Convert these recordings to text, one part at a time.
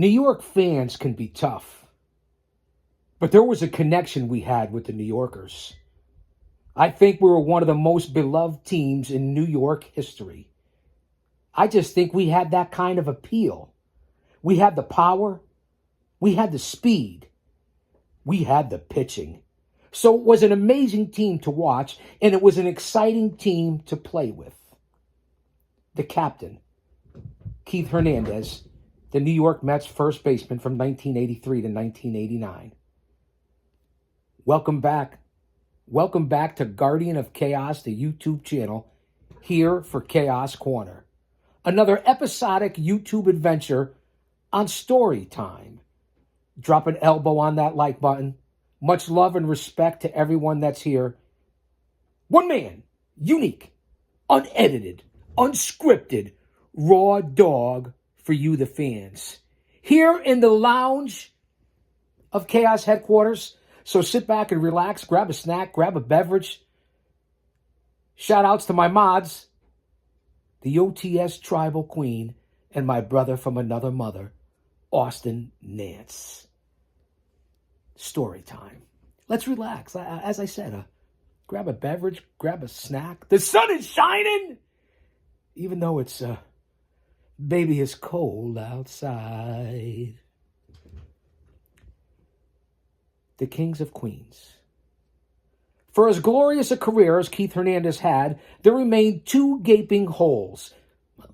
New York fans can be tough, but there was a connection we had with the New Yorkers. I think we were one of the most beloved teams in New York history. I just think we had that kind of appeal. We had the power, we had the speed, we had the pitching. So it was an amazing team to watch, and it was an exciting team to play with. The captain, Keith Hernandez, the New York Mets first baseman from 1983 to 1989. Welcome back. Welcome back to Guardian of Chaos, the YouTube channel, here for Chaos Corner. Another episodic YouTube adventure on story time. Drop an elbow on that like button. Much love and respect to everyone that's here. One man, unique, unedited, unscripted, raw dog for you, the fans. Here in the lounge of Chaos headquarters. So sit back and relax, grab a snack, grab a beverage. Shout outs to my mods, the OTS Tribal Queen, and my brother from another mother, Austin Nance. Story time. Let's relax. As I said, grab a beverage, grab a snack. The sun is shining! Even though it's, baby, it's cold outside. The Kings of Queens. For as glorious a career as Keith Hernandez had, there remained two gaping holes,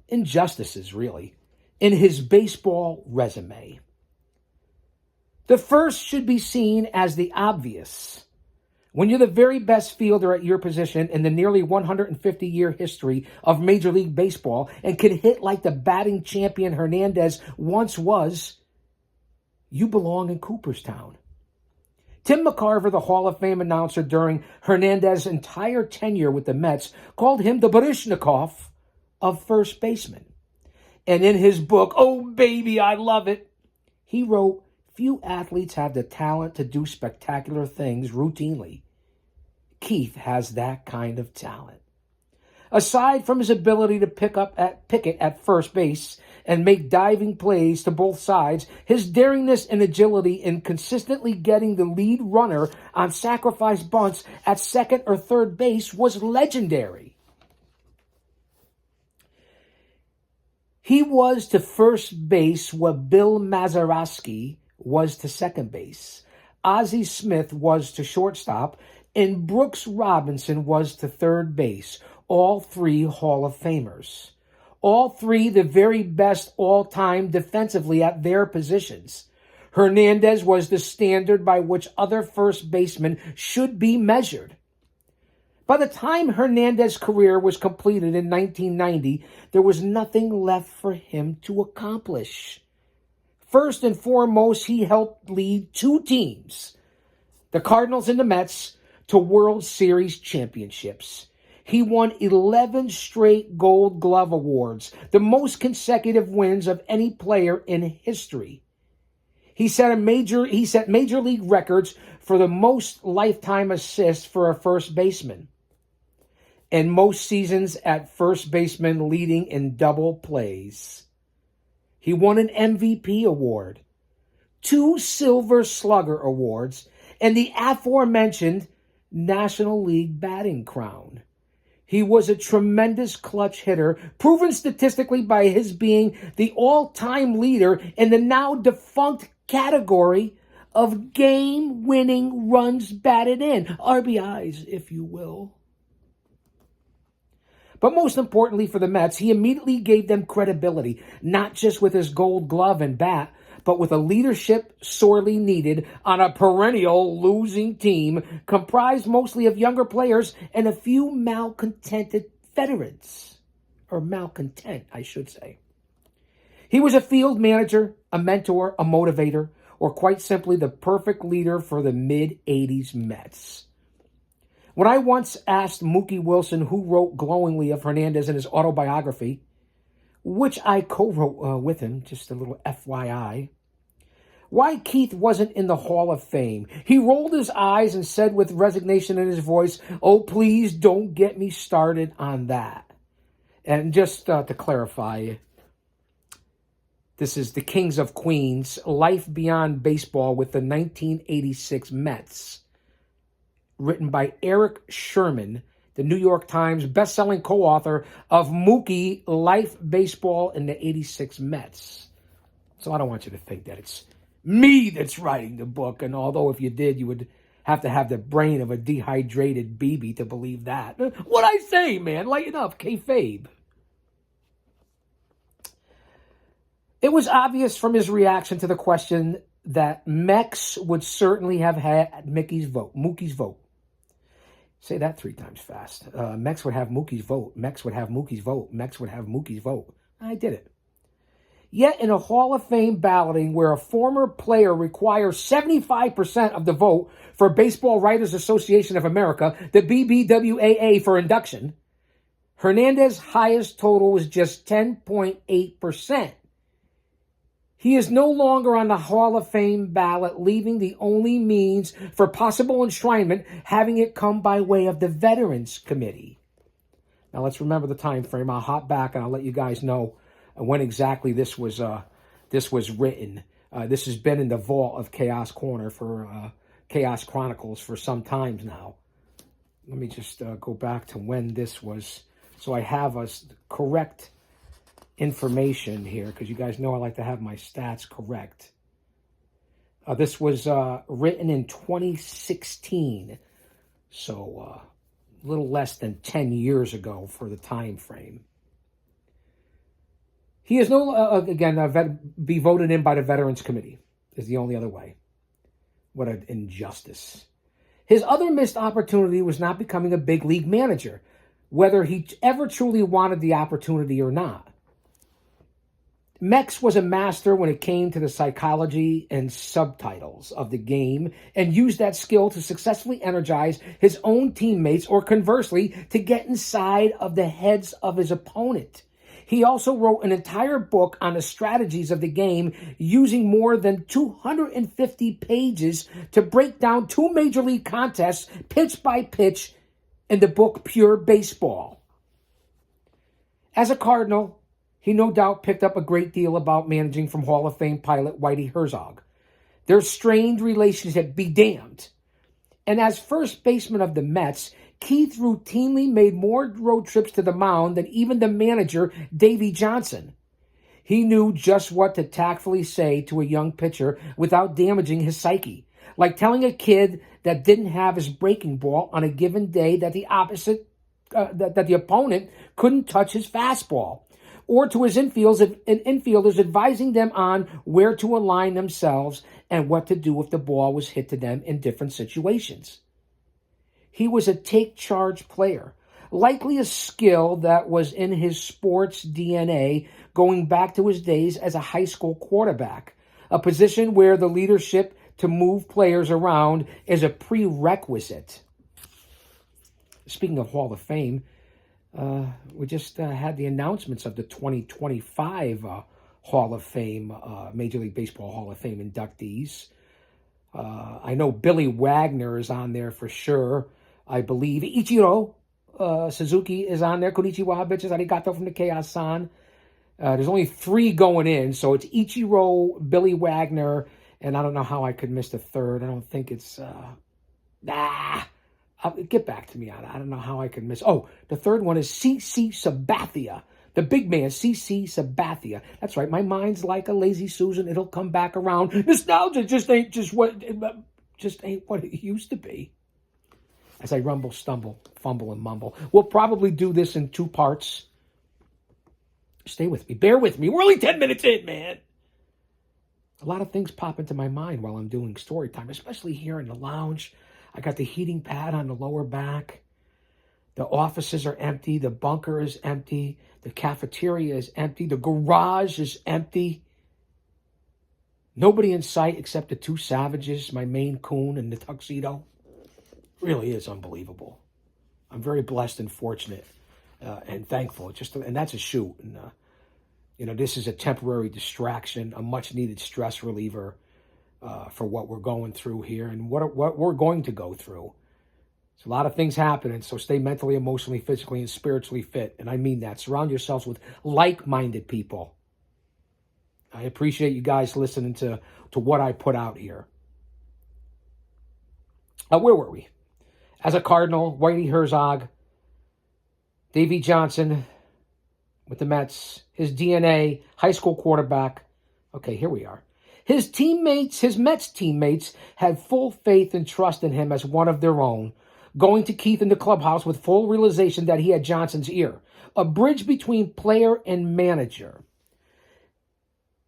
injustices really, in his baseball resume. The first should be seen as the obvious. When you're the very best fielder at your position in the nearly 150-year history of Major League Baseball and can hit like the batting champion Hernandez once was, you belong in Cooperstown. Tim McCarver, the Hall of Fame announcer during Hernandez's entire tenure with the Mets, called him the Baryshnikov of first baseman. And in his book, Oh Baby, I Love It, he wrote, few athletes have the talent to do spectacular things routinely. Keith has that kind of talent. Aside from his ability to pick it at first base and make diving plays to both sides, his daringness and agility in consistently getting the lead runner on sacrifice bunts at second or third base was legendary. He was to first base what Bill Mazeroski was to second base, Ozzie Smith was to shortstop, and Brooks Robinson was to third base. All three Hall of Famers. All three the very best all-time defensively at their positions. Hernandez was the standard by which other first basemen should be measured. By the time Hernandez's career was completed in 1990, there was nothing left for him to accomplish. First and foremost, he helped lead two teams, the Cardinals and the Mets, to World Series championships. He won 11 straight Gold Glove awards, the most consecutive wins of any player in history. He set major league records for the most lifetime assists for a first baseman, and most seasons at first baseman leading in double plays. He won an MVP award, 2 Silver Slugger awards, and the aforementioned National League batting crown. He was a tremendous clutch hitter, proven statistically by his being the all-time leader in the now defunct category of game-winning runs batted in, RBIs, if you will. But most importantly for the Mets, he immediately gave them credibility, not just with his Gold Glove and bat, but with a leadership sorely needed on a perennial losing team comprised mostly of younger players and a few malcontented veterans. Or malcontent, I should say. He was a field manager, a mentor, a motivator, or quite simply the perfect leader for the mid-'80s Mets. When I once asked Mookie Wilson, who wrote glowingly of Hernandez in his autobiography, which I co-wrote with him, just a little FYI, why Keith wasn't in the Hall of Fame, he rolled his eyes and said with resignation in his voice, "Oh, please don't get me started on that." And just to clarify, This is The Kings of Queens, Life Beyond Baseball with the 1986 Mets, written by Eric Sherman, the New York Times best-selling co-author of Mookie, Life, Baseball, and the 86 Mets. So I don't want you to think that it's me that's writing the book, and although if you did, you would have to have the brain of a dehydrated BB to believe that. What I say, man? Lighten up, kayfabe. It was obvious from his reaction to the question that Mex would certainly have had Mookie's vote. Say that 3 times fast. Mex would have Mookie's vote. Mex would have Mookie's vote. Mex would have Mookie's vote. I did it. Yet in a Hall of Fame balloting where a former player requires 75% of the vote for Baseball Writers Association of America, the BBWAA, for induction, Hernandez's highest total was just 10.8%. He is no longer on the Hall of Fame ballot, leaving the only means for possible enshrinement having it come by way of the Veterans Committee. Now let's remember the time frame. I'll hop back and I'll let you guys know when exactly this was written. This has been in the vault of Chaos Corner for Chaos Chronicles for some times now. Let me just go back to when this was, so I have us correct information here, because you guys know I like to have my stats correct. This was written in 2016, so a little less than 10 years ago for the time frame. He is be voted in by the Veterans Committee is the only other way. What an injustice. His other missed opportunity was not becoming a big league manager, whether he ever truly wanted the opportunity or not. Mex was a master when it came to the psychology and subtitles of the game and used that skill to successfully energize his own teammates or conversely to get inside of the heads of his opponent. He also wrote an entire book on the strategies of the game using more than 250 pages to break down 2 major league contests pitch by pitch in the book Pure Baseball. As a Cardinal, he no doubt picked up a great deal about managing from Hall of Fame pilot Whitey Herzog. Their strained relationship be damned. And as first baseman of the Mets, Keith routinely made more road trips to the mound than even the manager, Davey Johnson. He knew just what to tactfully say to a young pitcher without damaging his psyche, like telling a kid that didn't have his breaking ball on a given day that the opponent couldn't touch his fastball, or to his infielders advising them on where to align themselves and what to do if the ball was hit to them in different situations. He was a take-charge player, likely a skill that was in his sports DNA going back to his days as a high school quarterback, a position where the leadership to move players around is a prerequisite. Speaking of Hall of Fame, we just had the announcements of the 2025 Hall of Fame, Major League Baseball Hall of Fame inductees. I know Billy Wagner is on there for sure. I believe Ichiro Suzuki is on there. Konnichiwa, bitches. Arigato from the Chaos-san. There's only 3 going in, so it's Ichiro, Billy Wagner, and I don't know how I could miss the third. I don't think it's... get back to me on it. I don't know how I could miss... Oh, the third one is C.C. Sabathia. The big man, C.C. Sabathia. That's right. My mind's like a lazy Susan. It'll come back around. Nostalgia just ain't what it used to be. As I rumble, stumble, fumble, and mumble. We'll probably do this in 2 parts. Stay with me. Bear with me. We're only 10 minutes in, man. A lot of things pop into my mind while I'm doing story time, especially here in the lounge. I got the heating pad on the lower back. The offices are empty. The bunker is empty. The cafeteria is empty. The garage is empty. Nobody in sight except the 2 savages, my Maine Coon and the tuxedo. Really is unbelievable. I'm very blessed and fortunate and thankful. And that's a shoot. And this is a temporary distraction, a much-needed stress reliever for what we're going through here and what we're going to go through. There's a lot of things happening, so stay mentally, emotionally, physically, and spiritually fit. And I mean that. Surround yourselves with like-minded people. I appreciate you guys listening to what I put out here. Where were we? As a Cardinal, Whitey Herzog, Davey Johnson with the Mets, his DNA, high school quarterback. Okay, here we are. His Mets teammates, had full faith and trust in him as one of their own, going to Keith in the clubhouse with full realization that he had Johnson's ear, a bridge between player and manager.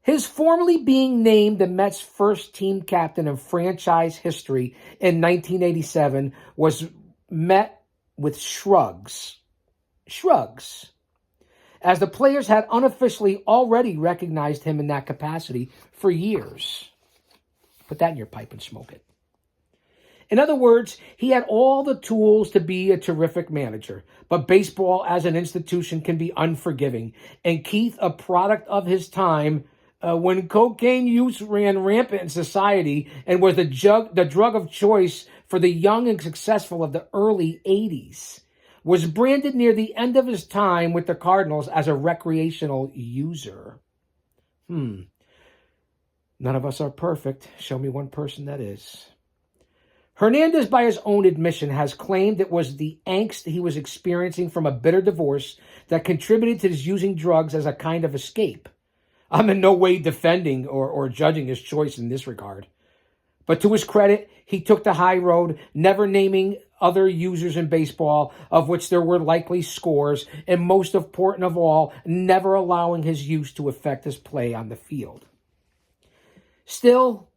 His formally being named the Mets' first team captain in franchise history in 1987 was met with shrugs. As the players had unofficially already recognized him in that capacity for years. Put that in your pipe and smoke it. In other words, he had all the tools to be a terrific manager, but baseball as an institution can be unforgiving, and Keith, a product of his time, when cocaine use ran rampant in society and was the drug of choice for the young and successful of the early 80s, was branded near the end of his time with the Cardinals as a recreational user. None of us are perfect. Show me one person that is. Hernandez, by his own admission, has claimed it was the angst he was experiencing from a bitter divorce that contributed to his using drugs as a kind of escape. I'm in no way defending or judging his choice in this regard. But to his credit, he took the high road, never naming other users in baseball, of which there were likely scores, and most important of all, never allowing his use to affect his play on the field. Still,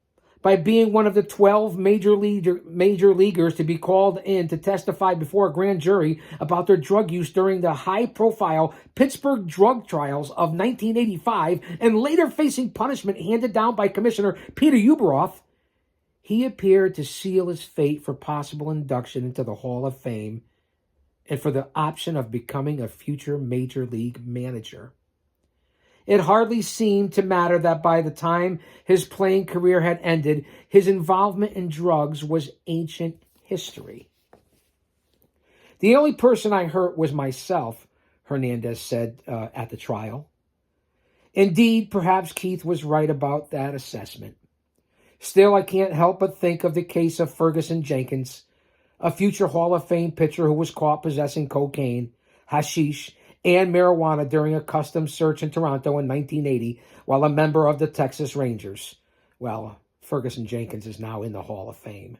by being one of the 12 major leaguers to be called in to testify before a grand jury about their drug use during the high-profile Pittsburgh drug trials of 1985 and later facing punishment handed down by Commissioner Peter Ueberroth, he appeared to seal his fate for possible induction into the Hall of Fame and for the option of becoming a future major league manager. It hardly seemed to matter that by the time his playing career had ended, his involvement in drugs was ancient history. The only person I hurt was myself, Hernandez said at the trial. Indeed, perhaps Keith was right about that assessment. Still, I can't help but think of the case of Ferguson Jenkins, a future Hall of Fame pitcher who was caught possessing cocaine, hashish, and marijuana during a customs search in Toronto in 1980 while a member of the Texas Rangers. Well, Ferguson Jenkins is now in the Hall of Fame.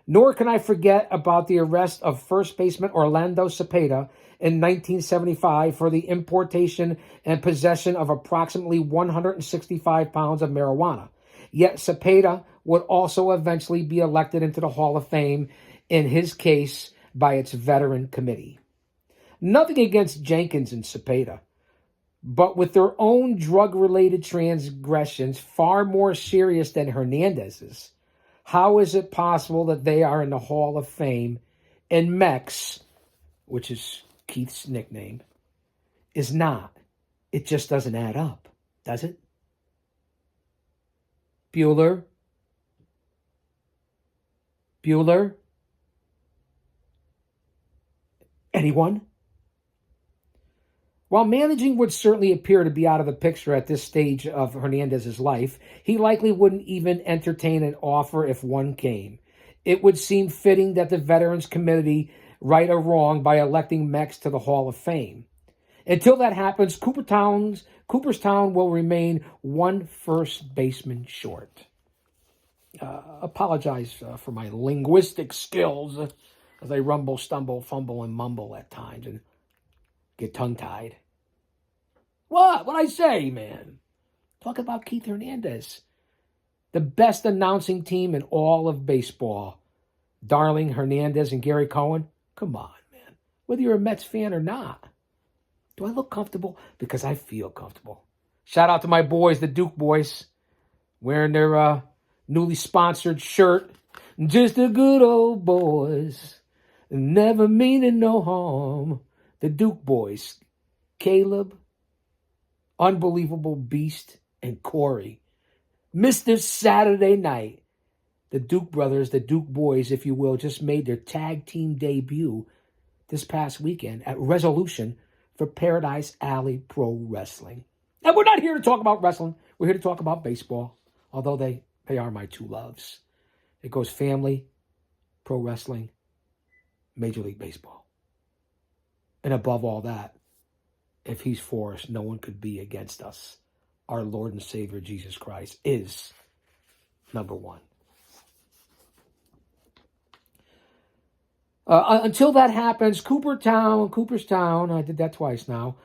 Nor can I forget about the arrest of first baseman Orlando Cepeda in 1975 for the importation and possession of approximately 165 pounds of marijuana. Yet Cepeda would also eventually be elected into the Hall of Fame, in his case by its veteran committee. Nothing against Jenkins and Cepeda, but with their own drug-related transgressions far more serious than Hernandez's, how is it possible that they are in the Hall of Fame and Mex, which is Keith's nickname, is not? It just doesn't add up, does it? Bueller? Anyone? While managing would certainly appear to be out of the picture at this stage of Hernandez's life, he likely wouldn't even entertain an offer if one came. It would seem fitting that the Veterans Committee right a wrong by electing Mex to the Hall of Fame. Until that happens, Cooperstown will remain one first baseman short. Apologize for my linguistic skills as I rumble, stumble, fumble, and mumble at times and get tongue-tied. What'd I say, man? Talk about Keith Hernandez. The best announcing team in all of baseball. Darling, Hernandez, and Gary Cohen. Come on, man. Whether you're a Mets fan or not. Do I look comfortable? Because I feel comfortable. Shout out to my boys, the Duke boys, wearing their newly sponsored shirt. Just the good old boys. Never meaning no harm. The Duke boys, Caleb, Unbelievable Beast, and Corey. Mr. Saturday Night. The Duke brothers, the Duke boys, if you will, just made their tag team debut this past weekend at Resolution for Paradise Alley Pro Wrestling. And we're not here to talk about wrestling. We're here to talk about baseball, although they are my two loves. It goes family, pro wrestling, Major League Baseball. And above all that, if he's for us, no one could be against us. Our Lord and Savior, Jesus Christ, is number one. Until that happens, Cooperstown, I did that twice now,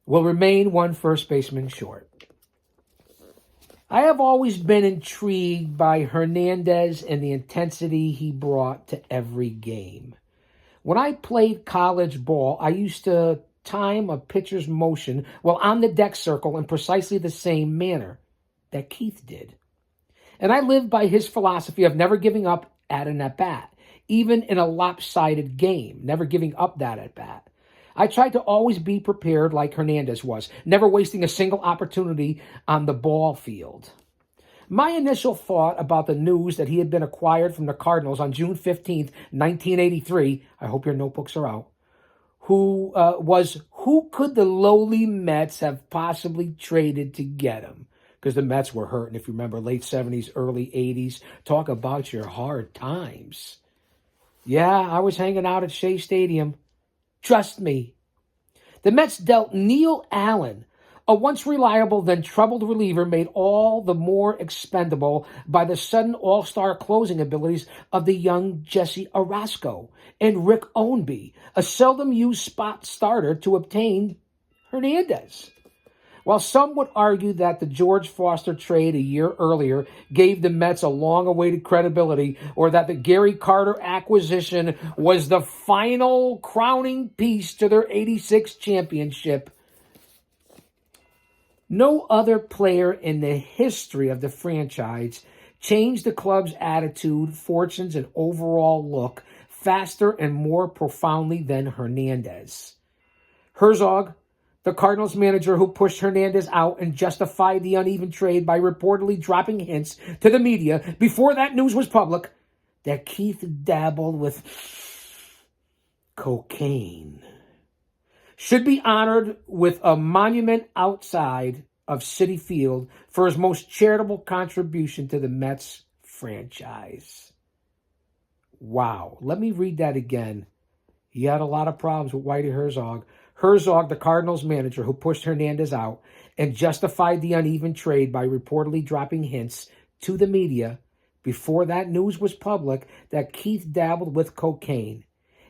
will remain one first baseman short. I have always been intrigued by Hernandez and the intensity he brought to every game. When I played college ball, I used to time a pitcher's motion while on the deck circle in precisely the same manner that Keith did. And I lived by his philosophy of never giving up at an at-bat, even in a lopsided game, never giving up that at-bat. I tried to always be prepared like Hernandez was, never wasting a single opportunity on the ball field. My initial thought about the news that he had been acquired from the Cardinals on June 15th, 1983, I hope your notebooks are out, who could the lowly Mets have possibly traded to get him? Because the Mets were hurting, if you remember, late 70s, early 80s. Talk about your hard times. Yeah, I was hanging out at Shea Stadium. Trust me. The Mets dealt Neil Allen, a once reliable then troubled reliever, made all the more expendable by the sudden all-star closing abilities of the young Jesse Orosco and Rick Ownby, a seldom-used spot starter to obtain Hernandez. While some would argue that the George Foster trade a year earlier gave the Mets a long-awaited credibility, or that the Gary Carter acquisition was the final crowning piece to their 86 championship, no other player in the history of the franchise changed the club's attitude, fortunes, and overall look faster and more profoundly than Hernandez. Herzog, the Cardinals manager who pushed Hernandez out and justified the uneven trade by reportedly dropping hints to the media before that news was public that Keith dabbled with cocaine, should be honored with a monument outside of Citi Field for his most charitable contribution to the Mets franchise. Wow. Let me read that again. He had a lot of problems with Whitey Herzog. Herzog, the Cardinals manager who pushed Hernandez out and justified the uneven trade by reportedly dropping hints to the media before that news was public that Keith dabbled with cocaine,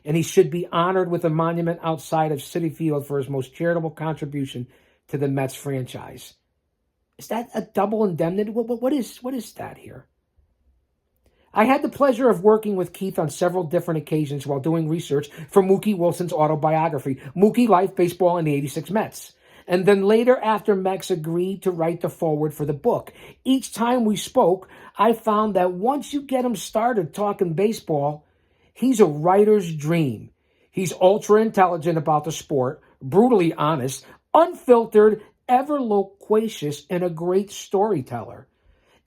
and he should be honored with a monument outside of Citi Field for his most charitable contribution to the Mets franchise. Is that a double indemnity? What is that here? I had the pleasure of working with Keith on several different occasions while doing research for Mookie Wilson's autobiography, Mookie Life, Baseball, and the 86 Mets. And then later, after Mex agreed to write the foreword for the book. Each time we spoke, I found that once you get him started talking baseball, he's a writer's dream. He's ultra intelligent about the sport, brutally honest, unfiltered, ever loquacious, and a great storyteller.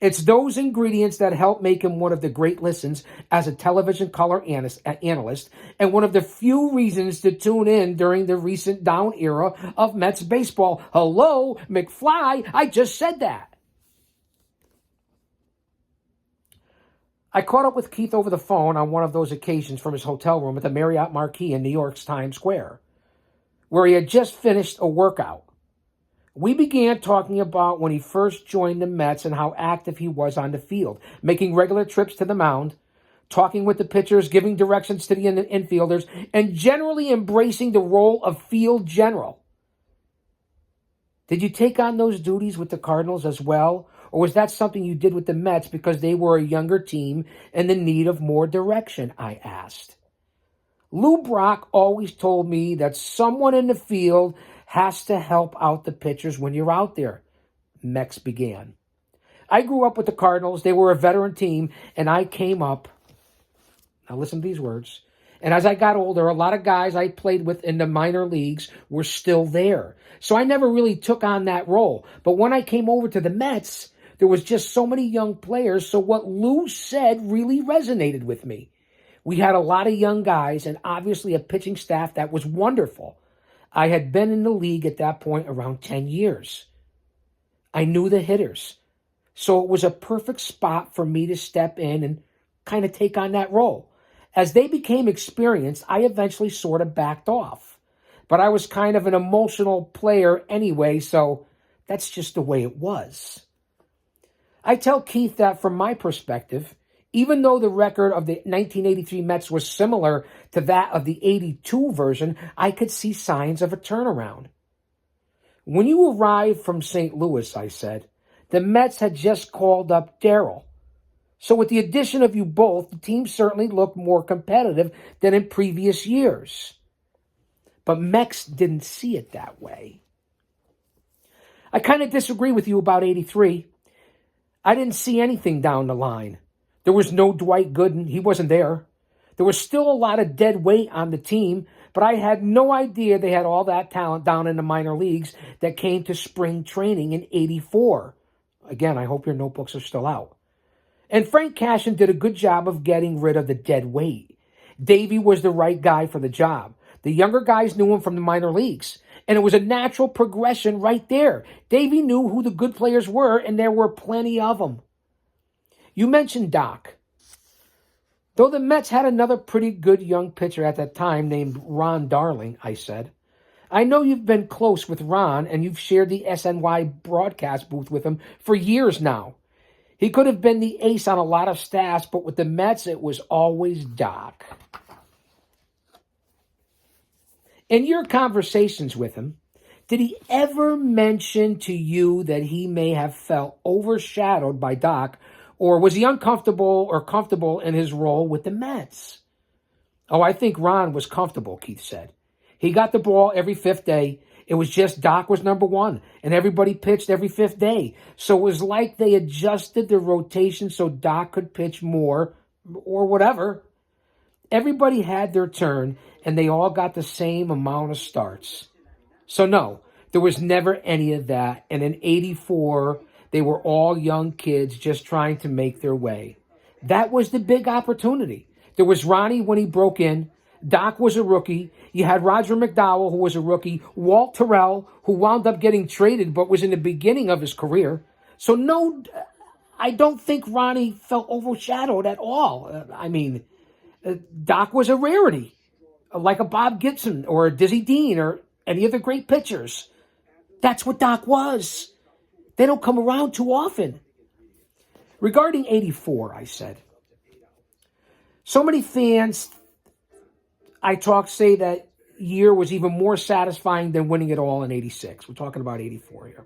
It's those ingredients that help make him one of the great listens as a television color analyst, and one of the few reasons to tune in during the recent down era of Mets baseball. Hello, McFly, I just said that. I caught up with Keith over the phone on one of those occasions from his hotel room at the Marriott Marquis in New York's Times Square, where he had just finished a workout. We began talking about when he first joined the Mets and how active he was on the field, making regular trips to the mound, talking with the pitchers, giving directions to the infielders, and generally embracing the role of field general. Did you take on those duties with the Cardinals as well, or was that something you did with the Mets because they were a younger team and in need of more direction? I asked. Lou Brock always told me that someone in the field has to help out the pitchers when you're out there, Mex began. I grew up with the Cardinals. They were a veteran team, and I came up. Now listen to these words. And as I got older, a lot of guys I played with in the minor leagues were still there. So I never really took on that role. But when I came over to the Mets, there was just so many young players. So what Lou said really resonated with me. We had a lot of young guys and obviously a pitching staff that was wonderful. I had been in the league at that point around 10 years. I knew the hitters. So it was a perfect spot for me to step in and kind of take on that role. As they became experienced, I eventually sort of backed off. But I was kind of an emotional player anyway, so that's just the way it was. I tell Keith that from my perspective, even though the record of the 1983 Mets was similar to that of the 82 version, I could see signs of a turnaround. When you arrived from St. Louis, I said, the Mets had just called up Darryl. So with the addition of you both, the team certainly looked more competitive than in previous years. But Mex didn't see it that way. I kind of disagree with you about 83. I didn't see anything down the line. There was no Dwight Gooden. He wasn't there. There was still a lot of dead weight on the team, but I had no idea they had all that talent down in the minor leagues that came to spring training in 84. Again, I hope your notebooks are still out. And Frank Cashin did a good job of getting rid of the dead weight. Davey was the right guy for the job. The younger guys knew him from the minor leagues, and it was a natural progression right there. Davey knew who the good players were, and there were plenty of them. You mentioned Doc. Though the Mets had another pretty good young pitcher at that time named Ron Darling, I said. I know you've been close with Ron, and you've shared the SNY broadcast booth with him for years now. He could have been the ace on a lot of staffs, but with the Mets, it was always Doc. In your conversations with him, did he ever mention to you that he may have felt overshadowed by Doc, or was he uncomfortable or comfortable in his role with the Mets? Oh, I think Ron was comfortable, Keith said. He got the ball every fifth day. It was just Doc was number one, and everybody pitched every fifth day. So it was like they adjusted the rotation so Doc could pitch more or whatever. Everybody had their turn, and they all got the same amount of starts. So no, there was never any of that. And in 84, they were all young kids just trying to make their way. That was the big opportunity. There was Ronnie when he broke in. Doc was a rookie. You had Roger McDowell, who was a rookie. Walt Terrell, who wound up getting traded but was in the beginning of his career. So no, I don't think Ronnie felt overshadowed at all. Doc was a rarity, like a Bob Gibson or a Dizzy Dean or any of the great pitchers. That's what Doc was. They don't come around too often. Regarding 84, I said, so many fans I talk say that year was even more satisfying than winning it all in 86. We're talking about 84 here.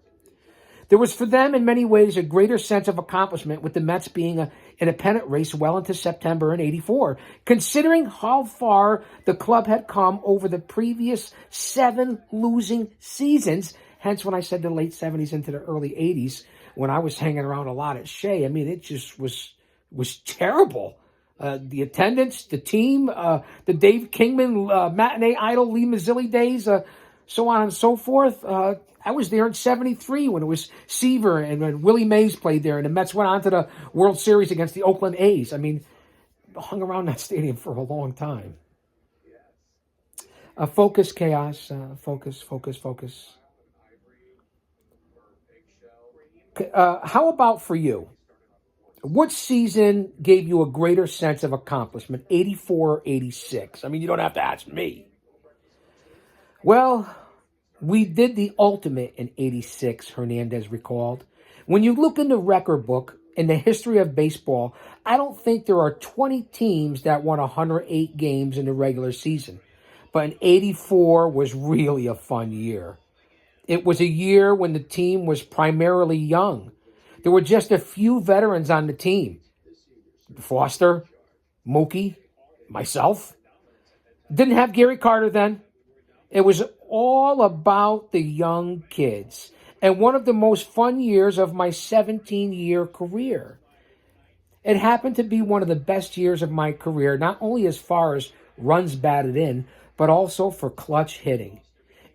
There was for them in many ways a greater sense of accomplishment with the Mets being in a pennant race well into September in 84, considering how far the club had come over the previous 7 losing seasons. Hence when I said the late 70s into the early 80s, when I was hanging around a lot at Shea, it just was terrible. The attendance, the team, the Dave Kingman matinee idol, Lee Mazzilli days, so on and so forth. I was there in 73 when it was Seaver and when Willie Mays played there, and the Mets went on to the World Series against the Oakland A's. Hung around that stadium for a long time. Focus, chaos. Focus. How about for you? What season gave you a greater sense of accomplishment, 84 or 86? You don't have to ask me. Well, we did the ultimate in 86, Hernandez recalled. When you look in the record book, in the history of baseball, I don't think there are 20 teams that won 108 games in the regular season. But in 84 was really a fun year. It was a year when the team was primarily young. There were just a few veterans on the team. Foster, Mookie, myself. Didn't have Gary Carter then. It was all about the young kids. And one of the most fun years of my 17-year career. It happened to be one of the best years of my career, not only as far as runs batted in, but also for clutch hitting.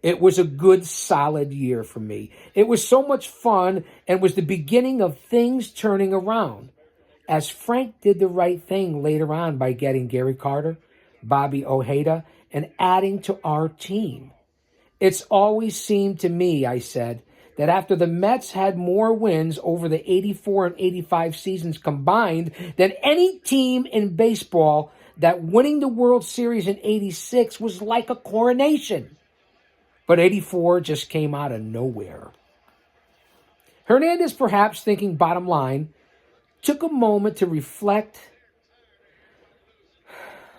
It was a good, solid year for me. It was so much fun and was the beginning of things turning around. As Frank did the right thing later on by getting Gary Carter, Bobby Ojeda, and adding to our team. It's always seemed to me, I said, that after the Mets had more wins over the 84 and 85 seasons combined than any team in baseball, that winning the World Series in 86 was like a coronation. But 84 just came out of nowhere. Hernandez, perhaps thinking bottom line, took a moment to reflect,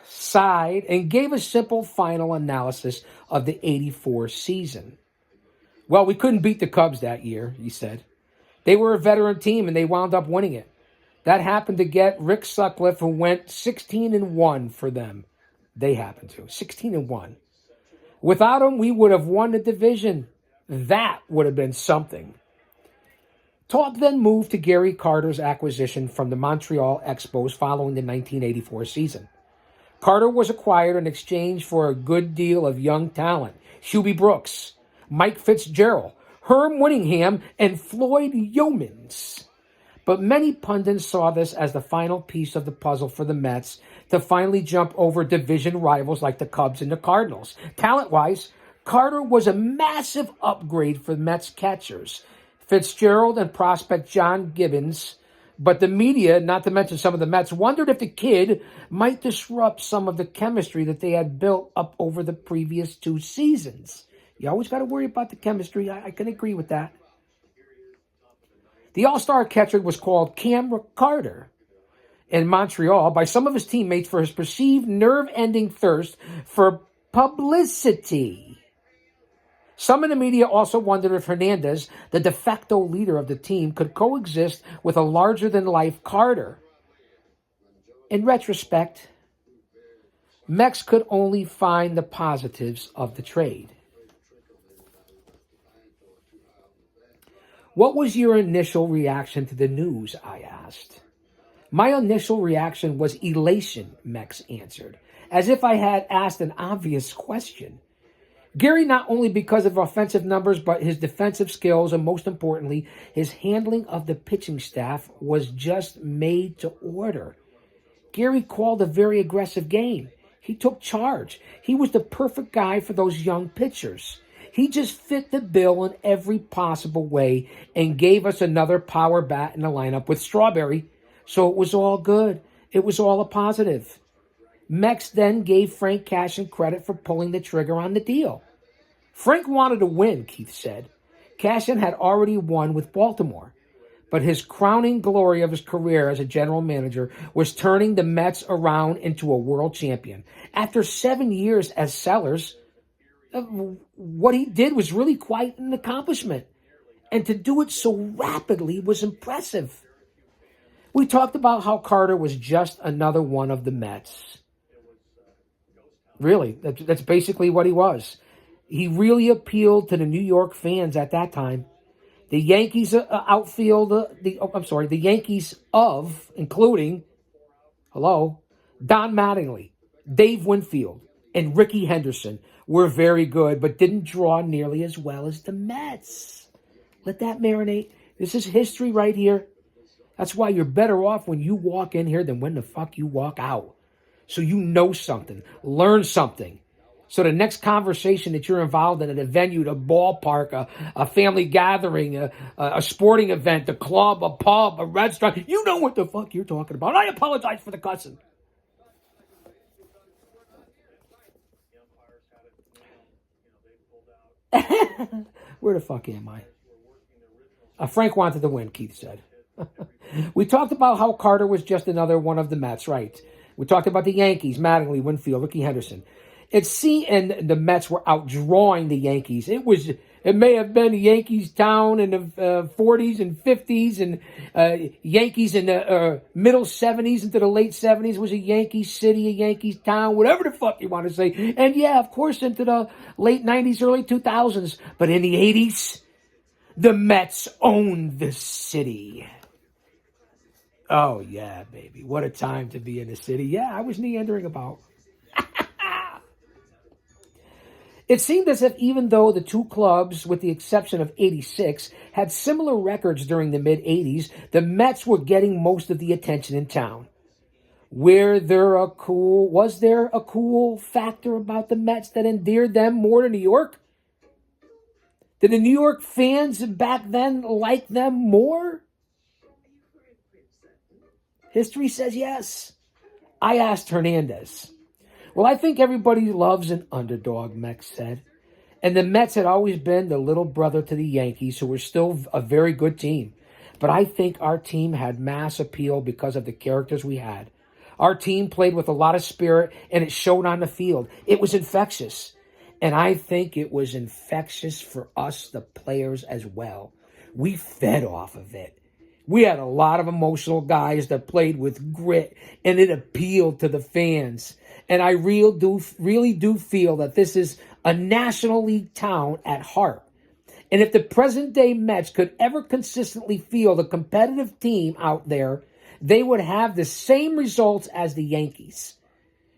sighed, and gave a simple final analysis of the 84 season. Well, we couldn't beat the Cubs that year, he said. They were a veteran team and they wound up winning it. That happened to get Rick Sutcliffe, who went 16-1 for them. They happened to. 16-1. Without him, we would have won the division. That would have been something. Talk then moved to Gary Carter's acquisition from the Montreal Expos following the 1984 season. Carter was acquired in exchange for a good deal of young talent. Hubie Brooks, Mike Fitzgerald, Herm Winningham, and Floyd Yeomans. But many pundits saw this as the final piece of the puzzle for the Mets to finally jump over division rivals like the Cubs and the Cardinals. Talent-wise, Carter was a massive upgrade for Mets catchers, Fitzgerald and prospect John Gibbons. But the media, not to mention some of the Mets, wondered if the kid might disrupt some of the chemistry that they had built up over the previous 2 seasons. You always got to worry about the chemistry. I can agree with that. The all-star catcher was called Cam Carter in Montreal by some of his teammates for his perceived nerve-ending thirst for publicity. Some in the media also wondered if Hernandez, the de facto leader of the team, could coexist with a larger-than-life Carter. In retrospect, Mex could only find the positives of the trade. What was your initial reaction to the news, I asked. My initial reaction was elation, Mex answered, as if I had asked an obvious question. Gary, not only because of offensive numbers, but his defensive skills, and most importantly, his handling of the pitching staff was just made to order. Gary called a very aggressive game. He took charge. He was the perfect guy for those young pitchers. He just fit the bill in every possible way and gave us another power bat in the lineup with Strawberry. So it was all good. It was all a positive. Mex then gave Frank Cashen credit for pulling the trigger on the deal. Frank wanted to win, Keith said. Cashen had already won with Baltimore, but his crowning glory of his career as a general manager was turning the Mets around into a world champion. After 7 years as Sellers, what he did was really quite an accomplishment. And to do it so rapidly was impressive. We talked about how Carter was just another one of the Mets. Really, that's basically what he was. He really appealed to the New York fans at that time. The Yankees the Yankees including, Don Mattingly, Dave Winfield, and Rickey Henderson were very good, but didn't draw nearly as well as the Mets. Let that marinate. This is history right here. That's why you're better off when you walk in here than when the fuck you walk out. So you know something, learn something. So the next conversation that you're involved in at a venue, a ballpark, a family gathering, a sporting event, a club, a pub, a restaurant, you know what the fuck you're talking about. I apologize for the cussing. Where the fuck am I? Frank wanted to win, Keith said. We talked about how Carter was just another one of the Mets, right? We talked about the Yankees, Mattingly, Winfield, Rickey Henderson. And the Mets were outdrawing the Yankees. It may have been Yankees town in the 40s and 50s, and Yankees in the middle 70s into the late 70s was a Yankee city, a Yankees town, whatever the fuck you want to say. And yeah, of course, into the late 90s, early 2000s. But in the 80s, the Mets owned the city. Oh, yeah, baby. What a time to be in the city. Yeah, I was meandering about. It seemed as if even though the two clubs, with the exception of 86, had similar records during the mid-80s, the Mets were getting most of the attention in town. Was there a cool factor about the Mets that endeared them more to New York? Did the New York fans back then like them more? History says yes. I asked Hernandez. Well, I think everybody loves an underdog, Mex said. And the Mets had always been the little brother to the Yankees, who were still a very good team. But I think our team had mass appeal because of the characters we had. Our team played with a lot of spirit, and it showed on the field. It was infectious. And I think it was infectious for us, the players, as well. We fed off of it. We had a lot of emotional guys that played with grit, and it appealed to the fans. And I really do feel that this is a National League town at heart. And if the present-day Mets could ever consistently field a competitive team out there, they would have the same results as the Yankees.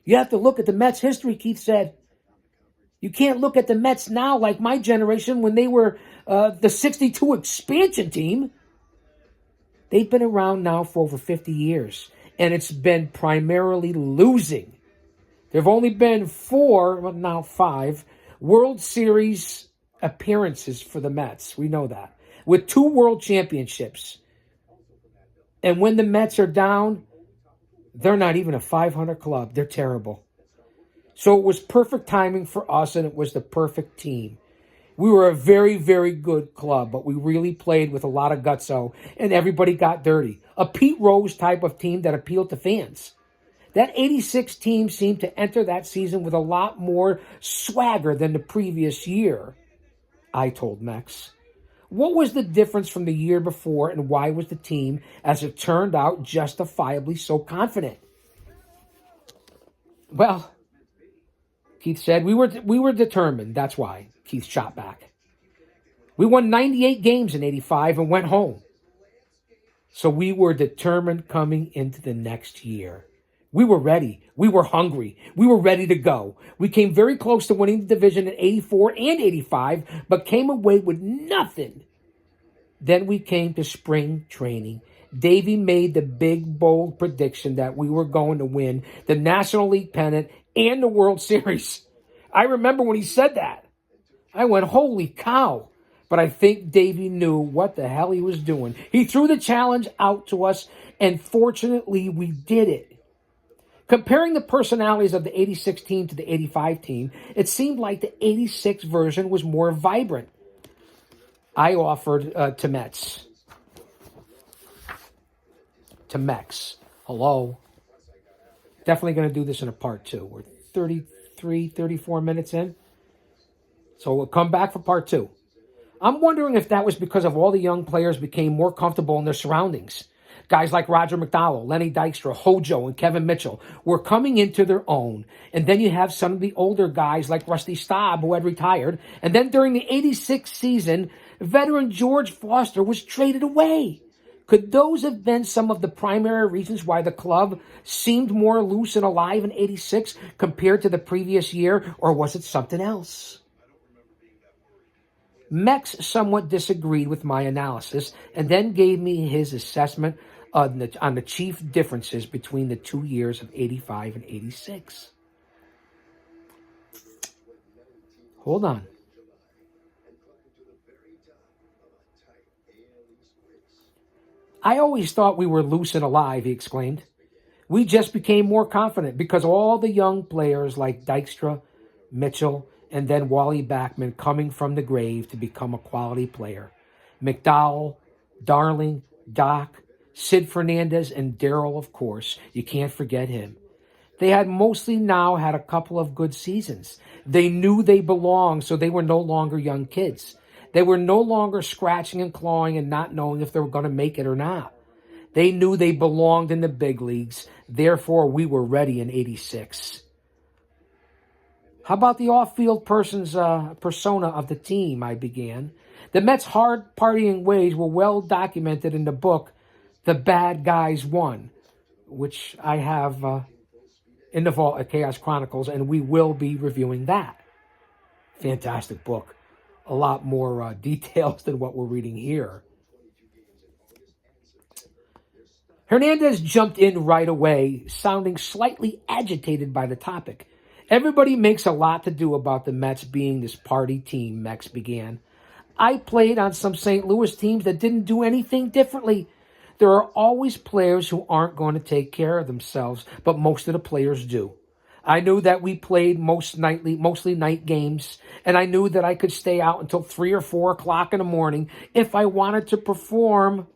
You have to look at the Mets' history, Keith said. You can't look at the Mets now like my generation when they were the 62 expansion team. They've been around now for over 50 years, and it's been primarily losing. There have only been 4, well, now 5, World Series appearances for the Mets. We know that. With 2 World Championships. And when the Mets are down, they're not even a 500 club. They're terrible. So it was perfect timing for us, and it was the perfect team. We were a very, very good club, but we really played with a lot of gutso, and everybody got dirty. A Pete Rose type of team that appealed to fans. That 86 team seemed to enter that season with a lot more swagger than the previous year, I told Mex. What was the difference from the year before, and why was the team, as it turned out, justifiably so confident? Well, Keith said, we were determined. That's why. Keith shot back. We won 98 games in 85 and went home. So we were determined coming into the next year. We were ready. We were hungry. We were ready to go. We came very close to winning the division in 84 and 85, but came away with nothing. Then we came to spring training. Davey made the big, bold prediction that we were going to win the National League pennant and the World Series. I remember when he said that. I went, holy cow. But I think Davey knew what the hell he was doing. He threw the challenge out to us, and fortunately we did it. Comparing the personalities of the 86 team to the 85 team, it seemed like the 86 version was more vibrant. I offered to Mex. Hello. Definitely going to do this in a part 2. We're 34 minutes in. So we'll come back for part 2. I'm wondering if that was because of all the young players became more comfortable in their surroundings. Guys like Roger McDowell, Lenny Dykstra, Hojo, and Kevin Mitchell were coming into their own. And then you have some of the older guys like Rusty Staub, who had retired. And then during the 86 season, veteran George Foster was traded away. Could those have been some of the primary reasons why the club seemed more loose and alive in 86 compared to the previous year, or was it something else? Mex somewhat disagreed with my analysis and then gave me his assessment on the chief differences between the 2 years of 85 and 86. Hold on. I always thought we were loose and alive, he exclaimed. We just became more confident because all the young players like Dykstra, Mitchell, and then Wally Backman coming from the grave to become a quality player. McDowell, Darling, Doc, Sid Fernandez, and Darryl, of course. You can't forget him. They had mostly now had a couple of good seasons. They knew they belonged, so they were no longer young kids. They were no longer scratching and clawing and not knowing if they were going to make it or not. They knew they belonged in the big leagues. Therefore, we were ready in 86. How about the off-field persona of the team, I began. The Mets' hard partying ways were well documented in the book, The Bad Guys Won, which I have in the vault at Chaos Chronicles, and we will be reviewing that. Fantastic book. A lot more details than what we're reading here. Hernandez jumped in right away, sounding slightly agitated by the topic. Everybody makes a lot to do about the Mets being this party team, Mex began. I played on some St. Louis teams that didn't do anything differently. There are always players who aren't going to take care of themselves, but most of the players do. I knew that we played mostly night games, and I knew that I could stay out until 3 or 4 o'clock in the morning if I wanted to perform.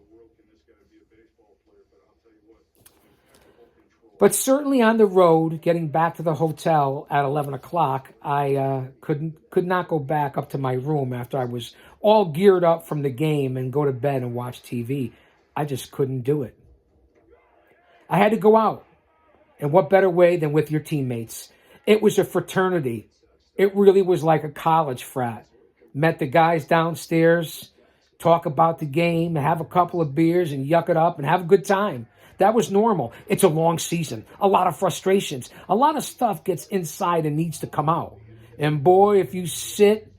But certainly on the road, getting back to the hotel at 11 o'clock, I could not go back up to my room after I was all geared up from the game and go to bed and watch TV. I just couldn't do it. I had to go out. And what better way than with your teammates? It was a fraternity. It really was like a college frat. Met the guys downstairs, talk about the game, have a couple of beers and yuck it up and have a good time. That was normal. It's a long season, a lot of frustrations, a lot of stuff gets inside and needs to come out. And boy, if you sit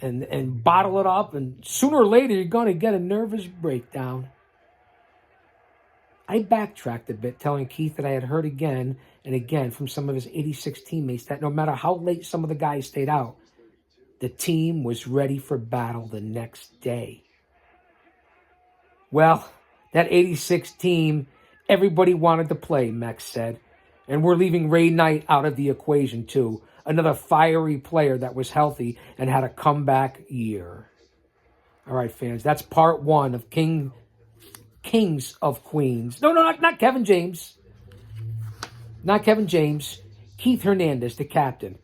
and bottle it up, and sooner or later you're going to get a nervous breakdown. I backtracked a bit, telling Keith that I had heard again and again from some of his 86 teammates that no matter how late some of the guys stayed out, the team was ready for battle the next day. Well, that 86 team, everybody wanted to play, Mex said. And we're leaving Ray Knight out of the equation, too. Another fiery player that was healthy and had a comeback year. All right, fans, that's part 1 of Kings of Queens. No, not Kevin James. Not Kevin James. Keith Hernandez, the captain.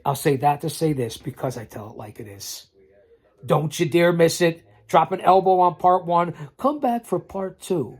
I'll say that to say this because I tell it like it is. Don't you dare miss it. Drop an elbow on part 1. Come back for part 2.